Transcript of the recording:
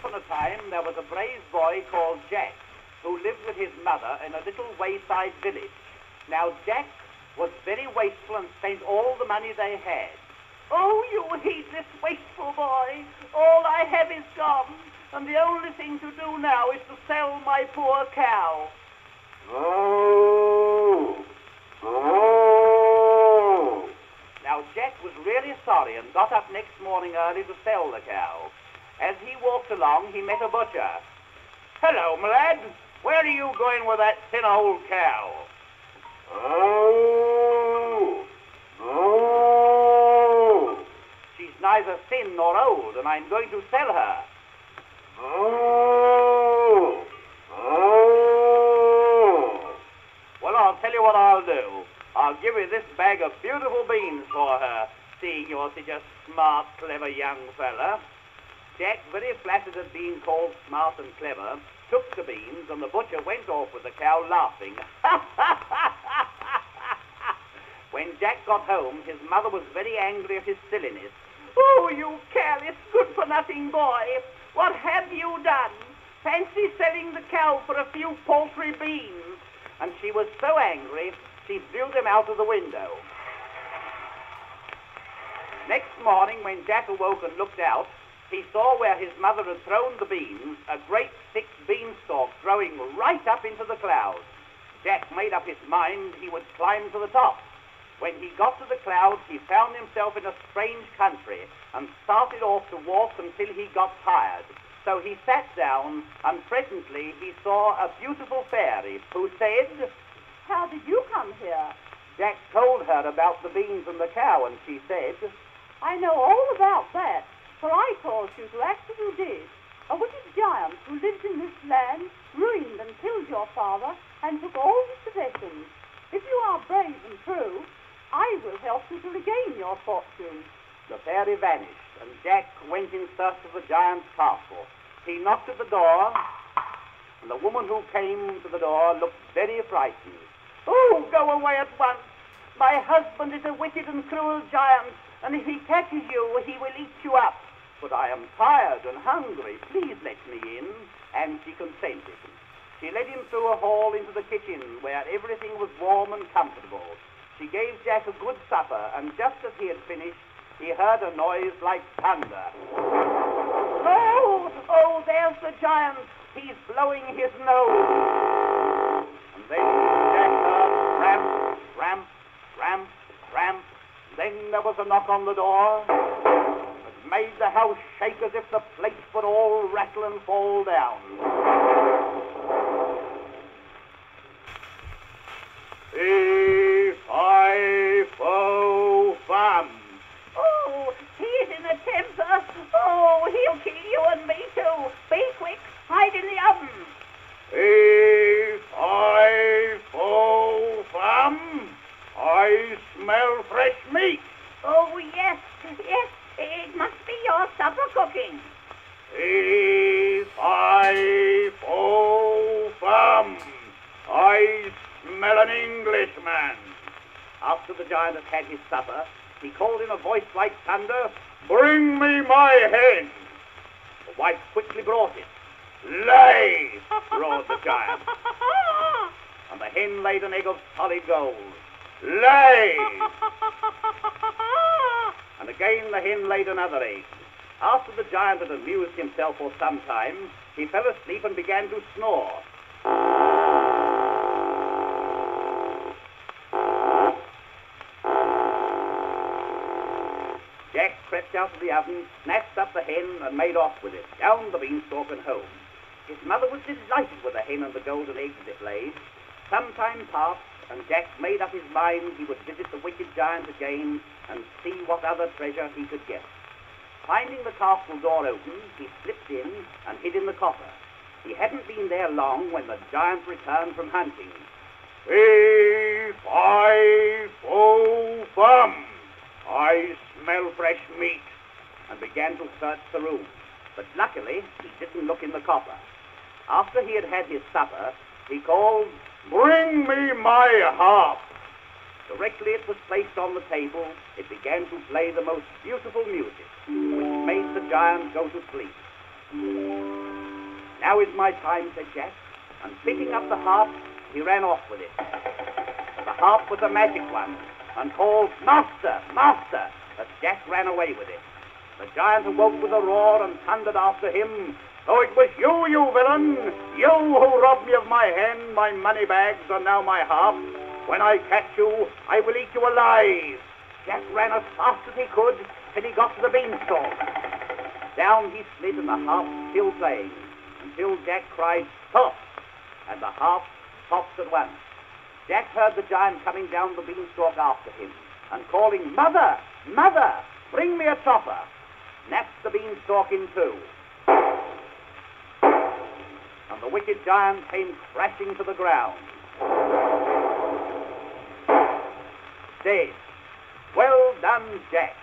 upon a time there was a brave boy called Jack who lived with his mother in a little wayside village. Now Jack was very wasteful and spent all the money they had. "Oh, you heedless, wasteful boy, all I have is gone, and the only thing to do now is to sell my poor cow." Oh! Oh! Now Jack was really sorry and got up next morning early to sell the cow. As he walked along, he met a butcher. "Hello, my lad. Where are you going with that thin old cow?" Oh! Oh! "She's neither thin nor old, and I'm going to sell her." Oh! Oh! "Well, I'll tell you what I'll do. I'll give you this bag of beautiful beans for her, seeing you're such a smart, clever young fella." Jack, very flattered at being called smart and clever, took the beans, and the butcher went off with the cow laughing. When Jack got home, his mother was very angry at his silliness. "Oh, you careless, good-for-nothing boy! What have you done? Fancy selling the cow for a few paltry beans!" And she was so angry, she threw them out of the window. Next morning, when Jack awoke and looked out, he saw where his mother had thrown the beans, a great thick beanstalk growing right up into the clouds. Jack made up his mind he would climb to the top. When he got to the clouds, he found himself in a strange country and started off to walk until he got tired. So he sat down, and presently he saw a beautiful fairy who said, "How did you come here?" Jack told her about the beans and the cow, and she said, "I know all about that, for I caused you to act as you did. A wicked giant who lived in this land ruined and killed your father and took all his possessions. If you are brave and true, I will help you to regain your fortune." The fairy vanished, and Jack went in search of the giant's castle. He knocked at the door, and the woman who came to the door looked very frightened. "Oh, go away at once! My husband is a wicked and cruel giant, and if he catches you, he will eat you up. But I am tired and hungry. Please let me in." And she consented. She led him through a hall into the kitchen, where everything was warm and comfortable. She gave Jack a good supper, and just as he had finished, he heard a noise like thunder. "Oh, oh, there's the giant. He's blowing his nose." And then Jack heard ramp, ramp, ramp, ramp. Then there was a knock on the door. It made the house shake as if the plates would all rattle and fall down. Fee-fi-fo-fum. "Oh, he's in a temper. Oh, he'll kill you and me too. Be quick, hide in the oven." Fee-fi-fo-fum. I smell fresh meat. "Oh, yes, yes, it must be your supper cooking." Fee-fi-fo-fum. I smell an Englishman. After the giant had had his supper, he called in a voice like thunder, "Bring me my hen." The wife quickly brought it. "Lay!" roared the giant. And the hen laid an egg of solid gold. "Lay!" And again the hen laid another egg. After the giant had amused himself for some time, he fell asleep and began to snore. Jack crept out of the oven, snatched up the hen, and made off with it, down the beanstalk and home. His mother was delighted with the hen and the golden eggs it laid. Some time passed, and Jack made up his mind he would visit the wicked giant again and see what other treasure he could get. Finding the castle door open, he slipped in and hid in the copper. He hadn't been there long when the giant returned from hunting. Fee-fi-fo-fum. I smell fresh meat, and began to search the room. But luckily, he didn't look in the copper. After he had had his supper, he called, "Bring me my harp." Directly it was placed on the table, it began to play the most beautiful music, which made the giant go to sleep. Now is my time, said Jack, and picking up the harp, he ran off with it. The harp was a magic one, and called, Master, Master, as Jack ran away with it. The giant awoke with a roar and thundered after him, So it was you, you villain, you who robbed me of my hen, my money bags, and now my harp. When I catch you, I will eat you alive. Jack ran as fast as he could till he got to the beanstalk. Down he slid and the harp still playing, until Jack cried, Stop! And the harp stopped at once. Jack heard the giant coming down the beanstalk after him, and calling, Mother, Mother, bring me a chopper. Snapped the beanstalk in two. And the wicked giant came crashing to the ground. Dead. Well done, Jack.